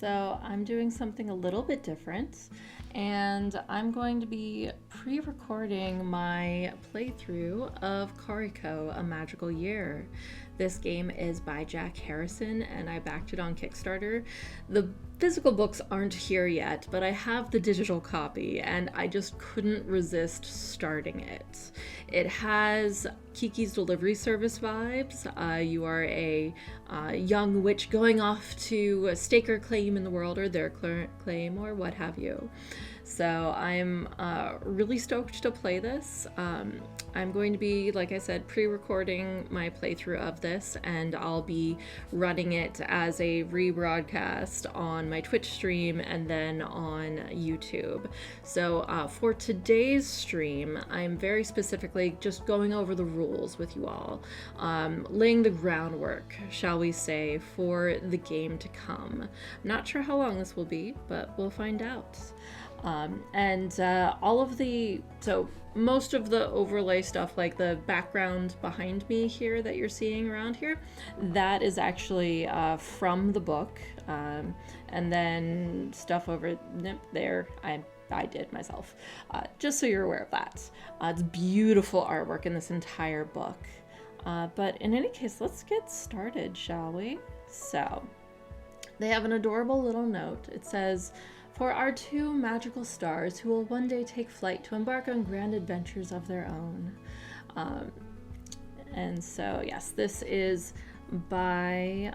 So I'm doing something a little bit different, and I'm going to be pre-recording my playthrough of Corico, A Magical Year. This game is by Jack Harrison, and I backed it on Kickstarter. The physical books aren't here yet, but I have the digital copy, and I just couldn't resist starting it. It has Kiki's Delivery Service vibes. You are a young witch going off to stake her claim in the world, or their claim, or what have you. So I'm really stoked to play this. I'm going to be, like I said, pre-recording my playthrough of this, and I'll be running it as a rebroadcast on my Twitch stream and then on YouTube. So for today's stream, I'm very specifically just going over the rules with you all, laying the groundwork, shall we say, for the game to come. I'm not sure how long this will be, but we'll find out. So most of the overlay stuff, like the background behind me here that you're seeing around here, that is actually from the book. And then stuff over there, I did myself, just so you're aware of that. It's beautiful artwork in this entire book. But in any case, let's get started, shall we? So, they have an adorable little note. It says, "For our two magical stars who will one day take flight to embark on grand adventures of their own." And so, yes, this is by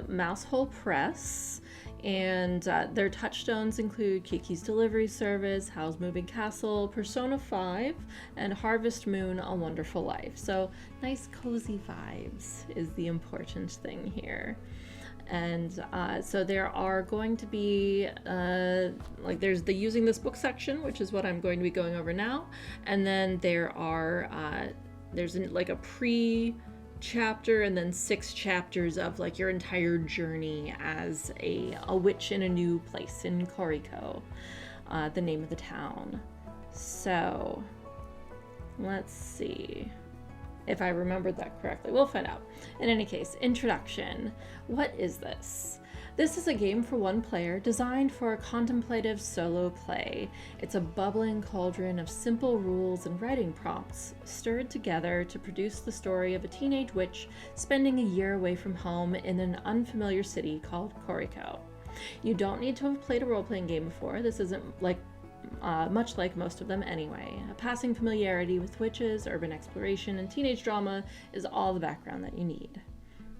Mousehole Press, and their touchstones include Kiki's Delivery Service, Howl's Moving Castle, Persona 5, and Harvest Moon: A Wonderful Life. So nice cozy vibes is the important thing here. And so there are going to be, there's the using this book section, which is what I'm going to be going over now. And then there are, there's a pre-chapter and then 6 chapters of like your entire journey as a witch in a new place in Corico, the name of the town. So let's see if I remembered that correctly. We'll find out. In any case, introduction. What is this? This is a game for one player designed for a contemplative solo play. It's a bubbling cauldron of simple rules and writing prompts, stirred together to produce the story of a teenage witch spending a year away from home in an unfamiliar city called Corico. You don't need to have played a role-playing game before. This isn't much like most of them anyway. A passing familiarity with witches, urban exploration, and teenage drama is all the background that you need.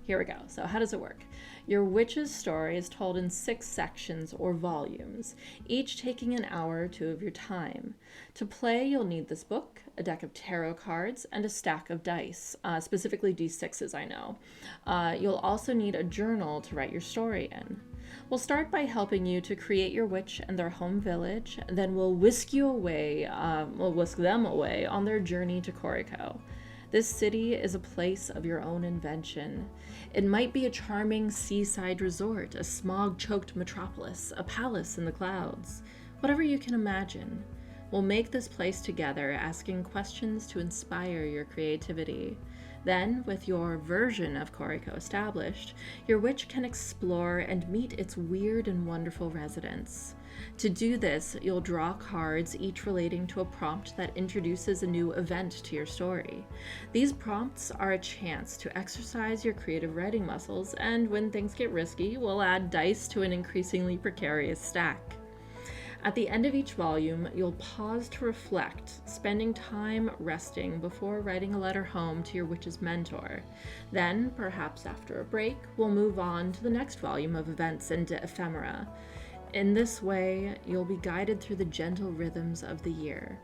Here we go. So how does it work? Your witch's story is told in 6 sections or volumes, each taking an hour or 2 of your time. To play, you'll need this book, a deck of tarot cards, and a stack of dice, specifically D6s, I know. You'll also need a journal to write your story in. We'll start by helping you to create your witch and their home village, then we'll whisk them away on their journey to Corico. This city is a place of your own invention. It might be a charming seaside resort, a smog-choked metropolis, a palace in the clouds. Whatever you can imagine. We'll make this place together, asking questions to inspire your creativity. Then, with your version of Koriko established, your witch can explore and meet its weird and wonderful residents. To do this, you'll draw cards, each relating to a prompt that introduces a new event to your story. These prompts are a chance to exercise your creative writing muscles, and when things get risky, we'll add dice to an increasingly precarious stack. At the end of each volume, you'll pause to reflect, spending time resting before writing a letter home to your witch's mentor. Then, perhaps after a break, we'll move on to the next volume of events and ephemera. In this way, you'll be guided through the gentle rhythms of the year.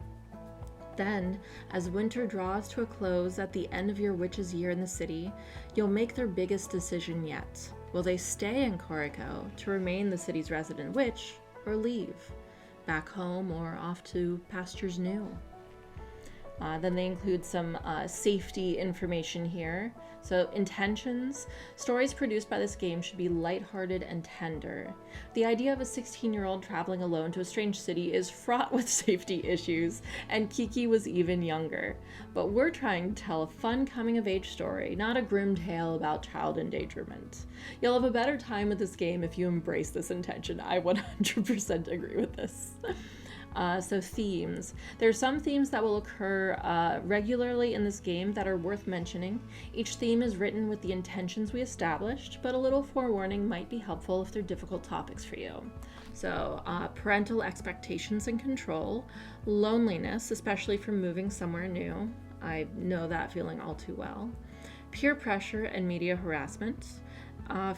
Then, as winter draws to a close at the end of your witch's year in the city, you'll make their biggest decision yet. Will they stay in Corico to remain the city's resident witch, or leave? Back home or off to pastures new? Then they include some safety information here. So intentions, stories produced by this game should be lighthearted and tender. The idea of a 16-year-old traveling alone to a strange city is fraught with safety issues, and Kiki was even younger. But we're trying to tell a fun coming-of-age story, not a grim tale about child endangerment. You'll have a better time with this game if you embrace this intention. I 100% agree with this. So themes. There are some themes that will occur regularly in this game that are worth mentioning. Each theme is written with the intentions we established, but a little forewarning might be helpful if they're difficult topics for you. So parental expectations and control, loneliness, especially from moving somewhere new. I know that feeling all too well. Peer pressure and media harassment.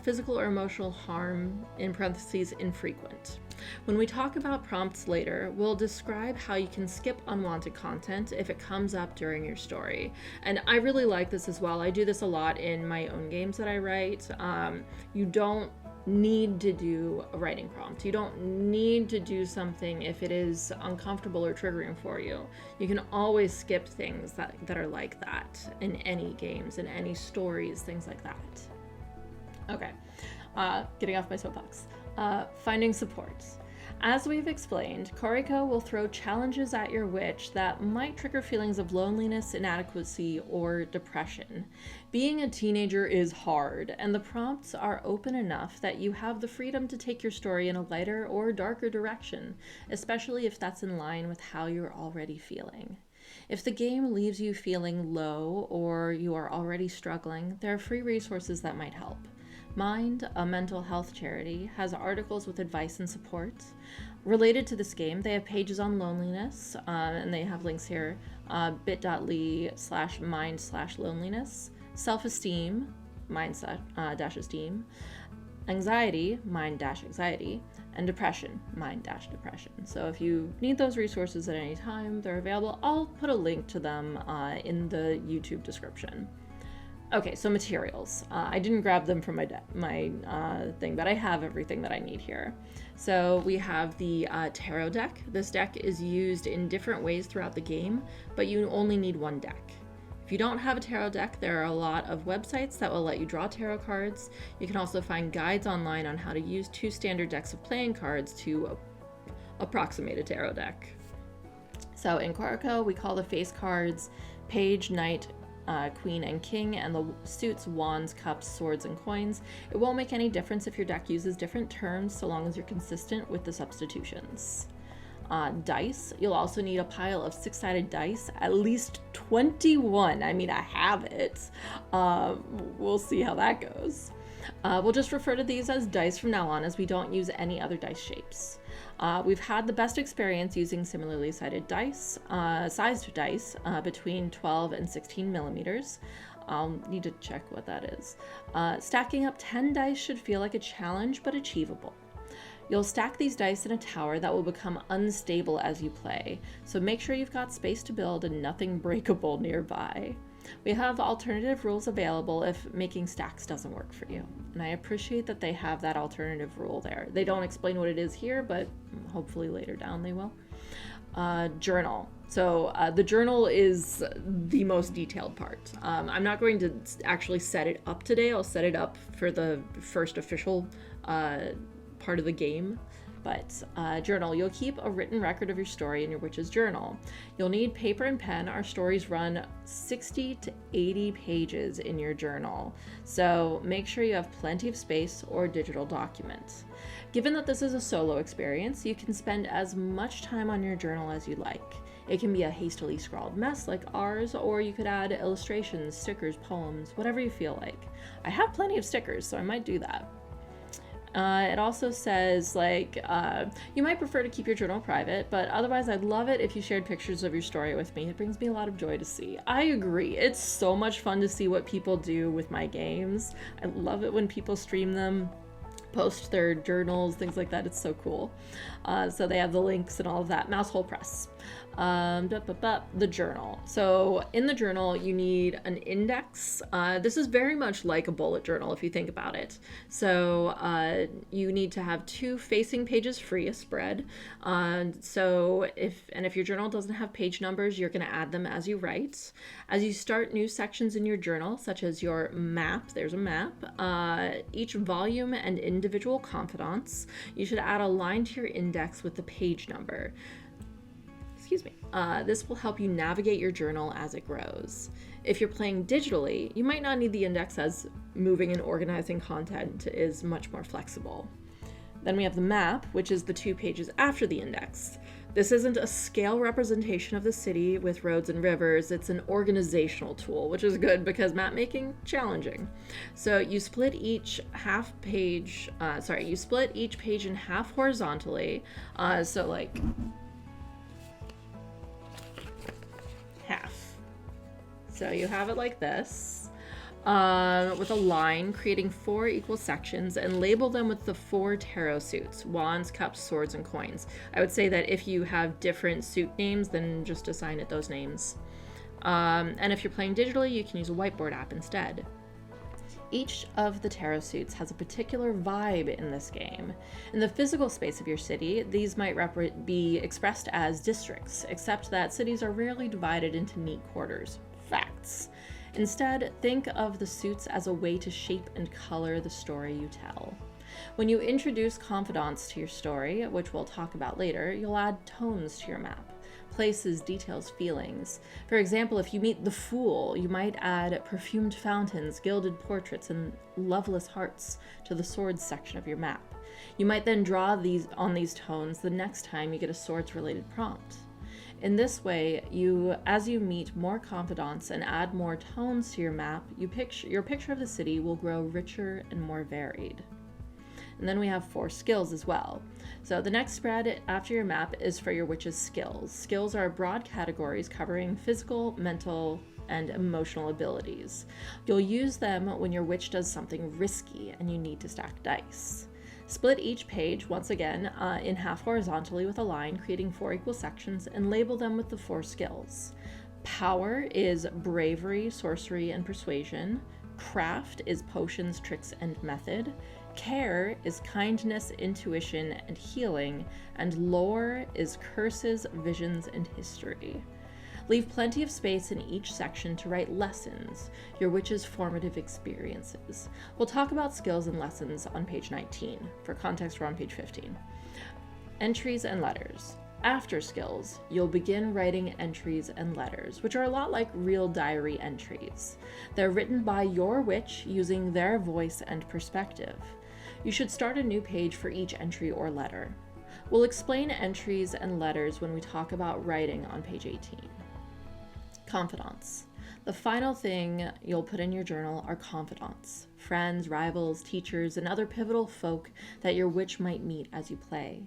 Physical or emotional harm, in parentheses, infrequent. When we talk about prompts later, we'll describe how you can skip unwanted content if it comes up during your story. And I really like this as well. I do this a lot in my own games that I write. You don't need to do a writing prompt. You don't need to do something if it is uncomfortable or triggering for you. You can always skip things that are like that in any games, in any stories, things like that. Okay, getting off my soapbox. Finding support. As we've explained, Corico will throw challenges at your witch that might trigger feelings of loneliness, inadequacy, or depression. Being a teenager is hard, and the prompts are open enough that you have the freedom to take your story in a lighter or darker direction, especially if that's in line with how you're already feeling. If the game leaves you feeling low or you are already struggling, there are free resources that might help. Mind, a mental health charity, has articles with advice and support. Related to this game, they have pages on loneliness, and they have links here, bit.ly/mind/loneliness, self-esteem, mind-esteem, anxiety, mind-anxiety, and depression, mind-depression. So if you need those resources at any time, they're available. I'll put a link to them in the YouTube description. Okay, so materials. I didn't grab them from my thing, but I have everything that I need here. So we have the tarot deck. This deck is used in different ways throughout the game, but you only need one deck. If you don't have a tarot deck, there are a lot of websites that will let you draw tarot cards. You can also find guides online on how to use 2 standard decks of playing cards to approximate a tarot deck. So in Corico, we call the face cards Page, Knight, Queen, and King, and the suits Wands, Cups, Swords, and Coins. It won't make any difference if your deck uses different terms so long as you're consistent with the substitutions. Dice. You'll also need a pile of 6-sided dice, at least 21. I mean, I have it. We'll see how that goes. We'll just refer to these as dice from now on, as we don't use any other dice shapes. We've had the best experience using similarly sized dice between 12 and 16 millimeters. I'll need to check what that is. Stacking up 10 dice should feel like a challenge, but achievable. You'll stack these dice in a tower that will become unstable as you play, so make sure you've got space to build and nothing breakable nearby. We have alternative rules available if making stacks doesn't work for you, and I appreciate that they have that alternative rule there. They don't explain what it is here, but hopefully later down they will. Journal. So the journal is the most detailed part. I'm not going to actually set it up today. I'll set it up for the first official part of the game. But journal. You'll keep a written record of your story in your witch's journal. You'll need paper and pen. Our stories run 60 to 80 pages in your journal, so make sure you have plenty of space or digital document. Given that this is a solo experience, you can spend as much time on your journal as you like. It can be a hastily scrawled mess like ours, or you could add illustrations, stickers, poems, whatever you feel like. I have plenty of stickers, so I might do that. It also says, you might prefer to keep your journal private, but otherwise I'd love it if you shared pictures of your story with me. It brings me a lot of joy to see. I agree. It's so much fun to see what people do with my games. I love it when people stream them, post their journals, things like that. It's so cool. So they have the links and all of that. Mousehole Press. The journal. So in the journal, you need an index. This is very much like a bullet journal if you think about it. So you need to have 2 facing pages free, a spread. So if your journal doesn't have page numbers, you're going to add them as you write. As you start new sections in your journal, such as your map, there's a map, each volume and individual confidants, you should add a line to your index with the page number. Excuse me. This will help you navigate your journal as it grows. If you're playing digitally, you might not need the index, as moving and organizing content is much more flexible. Then we have the map, which is the 2 pages after the index. This isn't a scale representation of the city with roads and rivers, it's an organizational tool, which is good because map making challenging. So you split each page in half horizontally, so like half. So you have it like this, with a line, creating 4 equal sections, and label them with the 4 tarot suits: wands, cups, swords, and coins. I would say that if you have different suit names, then just assign it those names. And if you're playing digitally, you can use a whiteboard app instead. Each of the tarot suits has a particular vibe in this game. In the physical space of your city, these might be expressed as districts, except that cities are rarely divided into neat quarters. Facts. Instead, think of the suits as a way to shape and color the story you tell. When you introduce confidants to your story, which we'll talk about later, you'll add tones to your map. Places, details, feelings. For example, if you meet the Fool, you might add perfumed fountains, gilded portraits, and loveless hearts to the swords section of your map. You might then draw on these tones the next time you get a swords-related prompt. In this way, as you meet more confidants and add more tones to your map, your picture of the city will grow richer and more varied. And then we have 4 skills as well. So the next spread after your map is for your witch's skills. Skills are broad categories covering physical, mental, and emotional abilities. You'll use them when your witch does something risky and you need to stack dice. Split each page, once again, in half horizontally with a line, creating 4 equal sections, and label them with the 4 skills. Power is bravery, sorcery, and persuasion. Craft is potions, tricks, and method. Care is kindness, intuition, and healing. And lore is curses, visions, and history. Leave plenty of space in each section to write lessons, your witch's formative experiences. We'll talk about skills and lessons on page 19. For context, we're on page 15. Entries and letters. After skills, you'll begin writing entries and letters, which are a lot like real diary entries. They're written by your witch using their voice and perspective. You should start a new page for each entry or letter. We'll explain entries and letters when we talk about writing on page 18. Confidants. The final thing you'll put in your journal are confidants, friends, rivals, teachers, and other pivotal folk that your witch might meet as you play.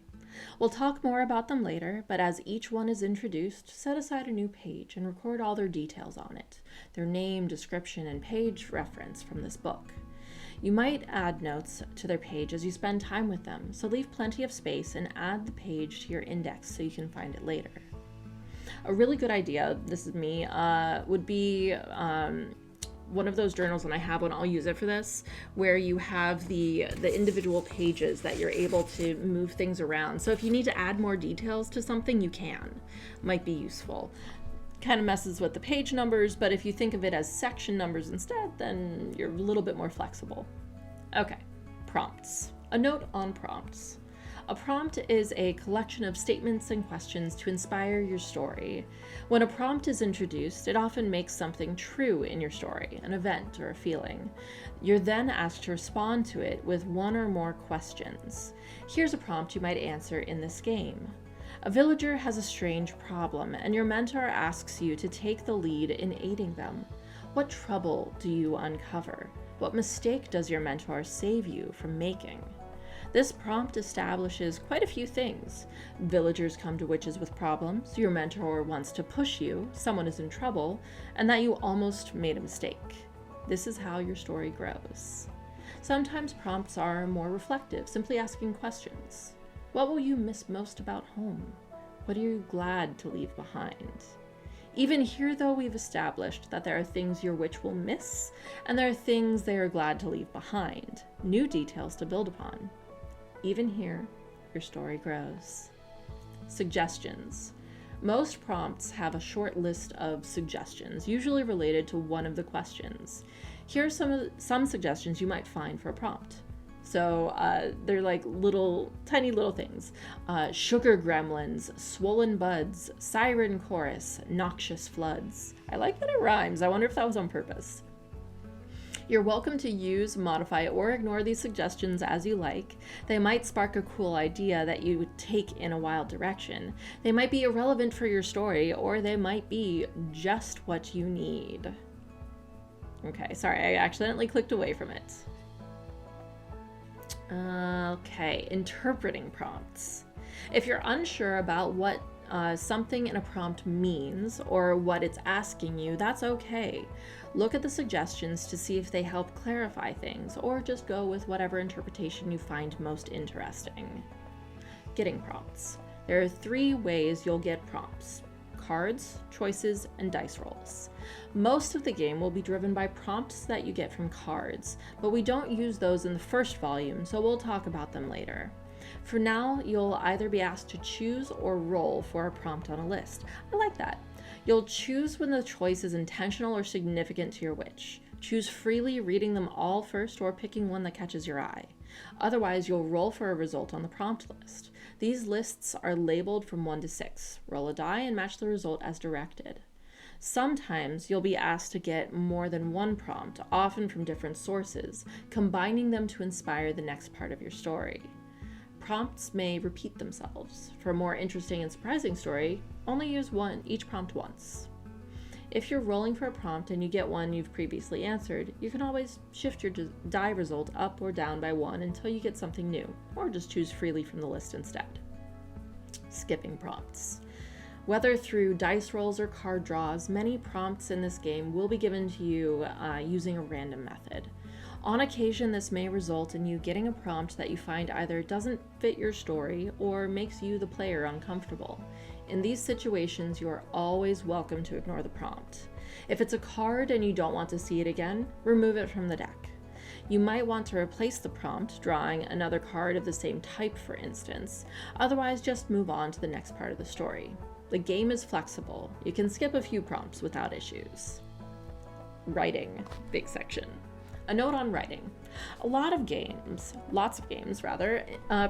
We'll talk more about them later, but as each one is introduced, set aside a new page and record all their details on it, their name, description, and page reference from this book. You might add notes to their page as you spend time with them, so leave plenty of space and add the page to your index so you can find it later. A really good idea, this is me, would be one of those journals, when I have one, I'll use it for this, where you have the individual pages that you're able to move things around. So if you need to add more details to something, you can. Might be useful. Kind of messes with the page numbers, but if you think of it as section numbers instead, then you're a little bit more flexible. Okay, prompts. A note on prompts. A prompt is a collection of statements and questions to inspire your story. When a prompt is introduced, it often makes something true in your story, an event or a feeling. You're then asked to respond to it with 1 or more questions. Here's a prompt you might answer in this game. A villager has a strange problem, and your mentor asks you to take the lead in aiding them. What trouble do you uncover? What mistake does your mentor save you from making? This prompt establishes quite a few things. Villagers come to witches with problems, your mentor wants to push you, someone is in trouble, and that you almost made a mistake. This is how your story grows. Sometimes prompts are more reflective, simply asking questions. What will you miss most about home? What are you glad to leave behind? Even here, though, we've established that there are things your witch will miss, and there are things they are glad to leave behind, new details to build upon. Even here, your story grows. Suggestions. Most prompts have a short list of suggestions, usually related to one of the questions. Here are some suggestions you might find for a prompt. So they're like tiny little things. Sugar gremlins, swollen buds, siren chorus, noxious floods. I like that it rhymes. I wonder if that was on purpose. You're welcome to use, modify, or ignore these suggestions as you like. They might spark a cool idea that you would take in a wild direction. They might be irrelevant for your story, or they might be just what you need. Okay, sorry, I accidentally clicked away from it. Okay, interpreting prompts. If you're unsure about what something in a prompt means or what it's asking you, that's okay. Look at the suggestions to see if they help clarify things, or just go with whatever interpretation you find most interesting. Getting prompts. There are 3 ways you'll get prompts: cards, choices, and dice rolls. Most of the game will be driven by prompts that you get from cards, but we don't use those in the first volume, so we'll talk about them later. For now, you'll either be asked to choose or roll for a prompt on a list. I like that. You'll choose when the choice is intentional or significant to your witch. Choose freely, reading them all first or picking one that catches your eye. Otherwise, you'll roll for a result on the prompt list. These lists are labeled from 1 to 6. Roll a die and match the result as directed. Sometimes you'll be asked to get more than one prompt, often from different sources, combining them to inspire the next part of your story. Prompts may repeat themselves. For a more interesting and surprising story, only use each prompt once. If you're rolling for a prompt and you get one you've previously answered, you can always shift your die result up or down by 1 until you get something new, or just choose freely from the list instead. Skipping prompts. Whether through dice rolls or card draws, many prompts in this game will be given to you using a random method. On occasion, this may result in you getting a prompt that you find either doesn't fit your story or makes you, the player, uncomfortable. In these situations, you are always welcome to ignore the prompt. If it's a card and you don't want to see it again, remove it from the deck. You might want to replace the prompt, drawing another card of the same type, for instance. Otherwise, just move on to the next part of the story. The game is flexible. You can skip a few prompts without issues. Writing, big section. A note on writing. Lots of games,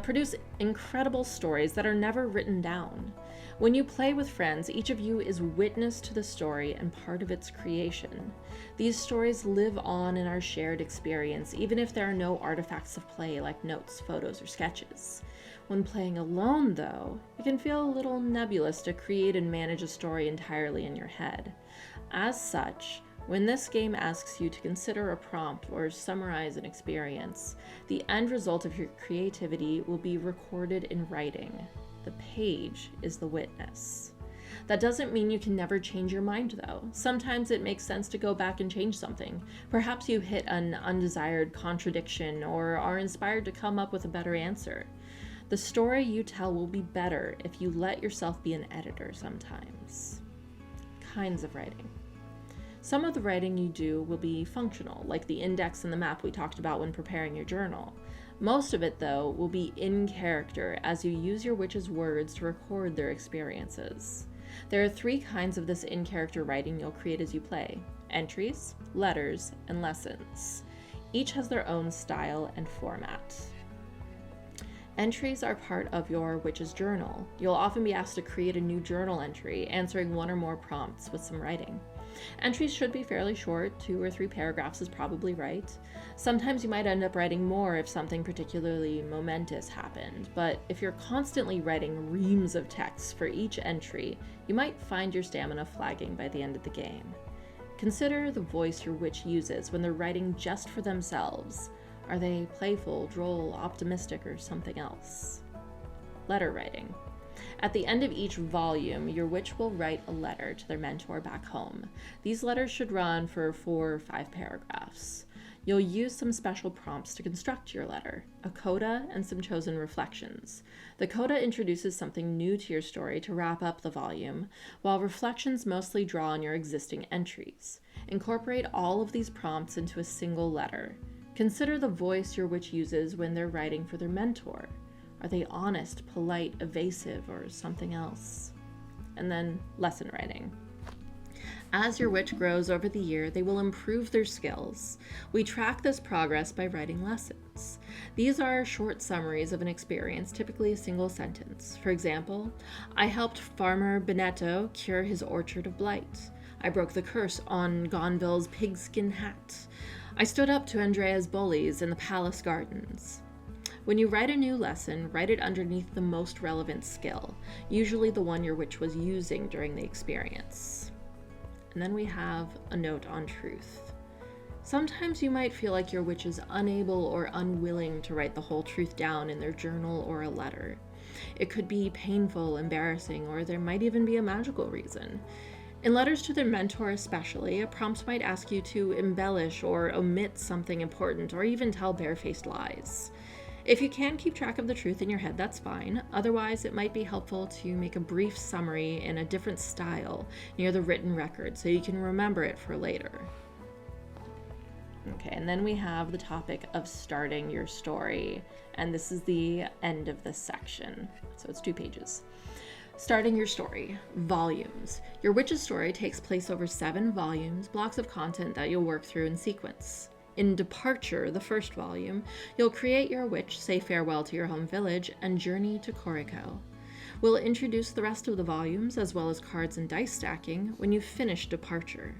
produce incredible stories that are never written down. When you play with friends, each of you is witness to the story and part of its creation. These stories live on in our shared experience, even if there are no artifacts of play like notes, photos, or sketches. When playing alone, though, it can feel a little nebulous to create and manage a story entirely in your head. As such, when this game asks you to consider a prompt or summarize an experience, the end result of your creativity will be recorded in writing. The page is the witness. That doesn't mean you can never change your mind, though. Sometimes it makes sense to go back and change something. Perhaps you hit an undesired contradiction or are inspired to come up with a better answer. The story you tell will be better if you let yourself be an editor sometimes. Kinds of writing. Some of the writing you do will be functional, like the index and the map we talked about when preparing your journal. Most of it, though, will be in character as you use your witch's words to record their experiences. There are 3 kinds of this in-character writing you'll create as you play: entries, letters, and lessons. Each has their own style and format. Entries are part of your witch's journal. You'll often be asked to create a new journal entry, answering 1 or more prompts with some writing. Entries should be fairly short, 2 or 3 paragraphs is probably right. Sometimes you might end up writing more if something particularly momentous happened, but if you're constantly writing reams of text for each entry, you might find your stamina flagging by the end of the game. Consider the voice your witch uses when they're writing just for themselves. Are they playful, droll, optimistic, or something else? Letter writing. At the end of each volume, your witch will write a letter to their mentor back home. These letters should run for 4 or 5 paragraphs. You'll use some special prompts to construct your letter, a coda and some chosen reflections. The coda introduces something new to your story to wrap up the volume, while reflections mostly draw on your existing entries. Incorporate all of these prompts into a single letter. Consider the voice your witch uses when they're writing for their mentor. Are they honest, polite, evasive, or something else? And then lesson writing. As your witch grows over the year, they will improve their skills. We track this progress by writing lessons. These are short summaries of an experience, typically a single sentence. For example, I helped Farmer Benetto cure his orchard of blight. I broke the curse on Gonville's pigskin hat. I stood up to Andrea's bullies in the palace gardens. When you write a new lesson, write it underneath the most relevant skill, usually the one your witch was using during the experience. And then we have a note on truth. Sometimes you might feel like your witch is unable or unwilling to write the whole truth down in their journal or a letter. It could be painful, embarrassing, or there might even be a magical reason. In letters to their mentor especially, a prompt might ask you to embellish or omit something important, or even tell barefaced lies. If you can keep track of the truth in your head, that's fine. Otherwise, it might be helpful to make a brief summary in a different style near the written record so you can remember it for later. Okay, and then we have the topic of starting your story, and this is the end of this section, so it's 2 pages. Starting your story. Volumes. Your witch's story takes place over 7 volumes, blocks of content that you'll work through in sequence. In Departure, the first volume, you'll create your witch, say farewell to your home village, and journey to Corico. We'll introduce the rest of the volumes, as well as cards and dice stacking, when you've finished Departure.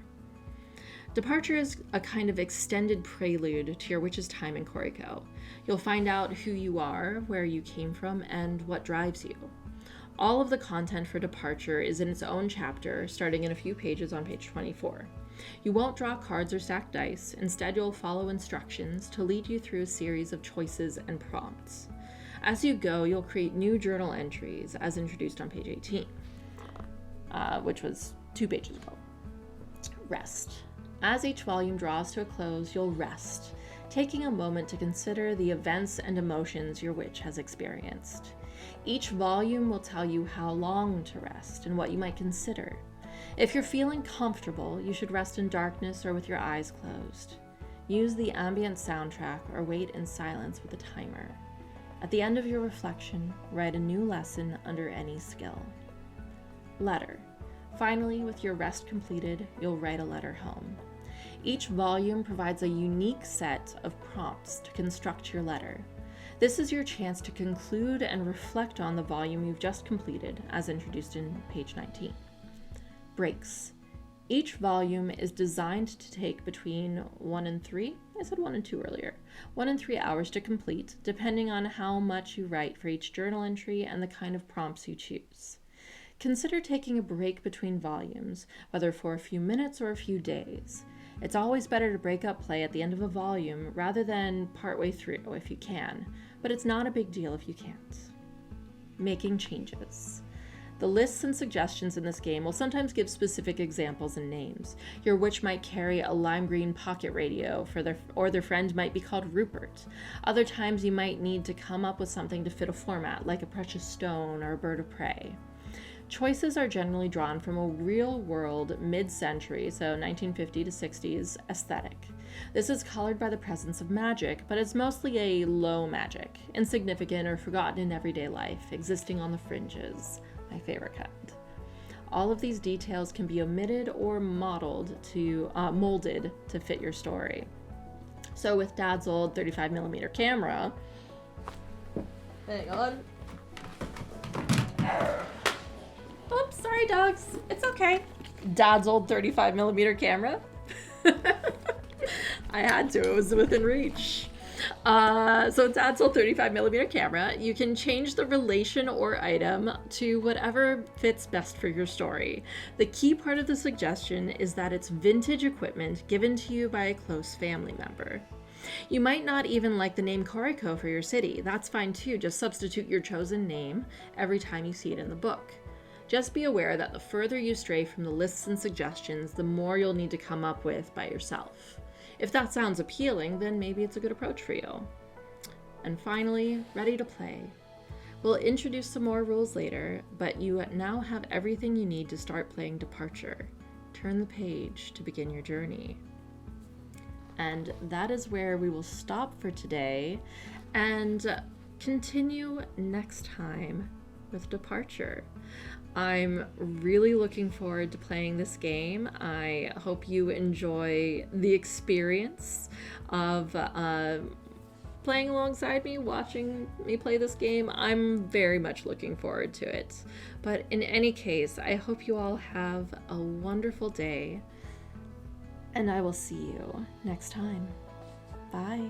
Departure is a kind of extended prelude to your witch's time in Corico. You'll find out who you are, where you came from, and what drives you. All of the content for Departure is in its own chapter, starting in a few pages on page 24. You won't draw cards or stack dice. Instead, you'll follow instructions to lead you through a series of choices and prompts. As you go, you'll create new journal entries, as introduced on page 18, which was 2 pages ago. Rest. As each volume draws to a close, you'll rest, taking a moment to consider the events and emotions your witch has experienced. Each volume will tell you how long to rest and what you might consider. If you're feeling comfortable, you should rest in darkness or with your eyes closed. Use the ambient soundtrack or wait in silence with a timer. At the end of your reflection, write a new lesson under any skill. Letter. Finally, with your rest completed, you'll write a letter home. Each volume provides a unique set of prompts to construct your letter. This is your chance to conclude and reflect on the volume you've just completed, as introduced in page 19. Breaks. Each volume is designed to take between 1 and 3, I said 1 and 2 earlier, 1 and 3 hours to complete, depending on how much you write for each journal entry and the kind of prompts you choose. Consider taking a break between volumes, whether for a few minutes or a few days. It's always better to break up play at the end of a volume rather than partway through if you can, but it's not a big deal if you can't. Making changes. The lists and suggestions in this game will sometimes give specific examples and names. Your witch might carry a lime green pocket radio or their friend might be called Rupert. Other times you might need to come up with something to fit a format, like a precious stone or a bird of prey. Choices are generally drawn from a real-world, mid-century, so 1950 to 60s, aesthetic. This is colored by the presence of magic, but it's mostly a low magic, insignificant or forgotten in everyday life, existing on the fringes. My favorite kind. All of these details can be omitted or molded to fit your story. So with Dad's old 35mm camera, hang on. Oops, sorry dogs. It's okay. Dad's old 35mm camera. I had to. It was within reach. So Dad's old 35mm camera. You can change the relation or item to whatever fits best for your story. The key part of the suggestion is that it's vintage equipment given to you by a close family member. You might not even like the name Koriko for your city. That's fine too. Just substitute your chosen name every time you see it in the book. Just be aware that the further you stray from the lists and suggestions, the more you'll need to come up with by yourself. If that sounds appealing, then maybe it's a good approach for you. And finally, ready to play. We'll introduce some more rules later, but you now have everything you need to start playing Departure. Turn the page to begin your journey. And that is where we will stop for today and continue next time with Departure. I'm really looking forward to playing this game. I hope you enjoy the experience of playing alongside me, watching me play this game. I'm very much looking forward to it. But in any case, I hope you all have a wonderful day, and I will see you next time. Bye.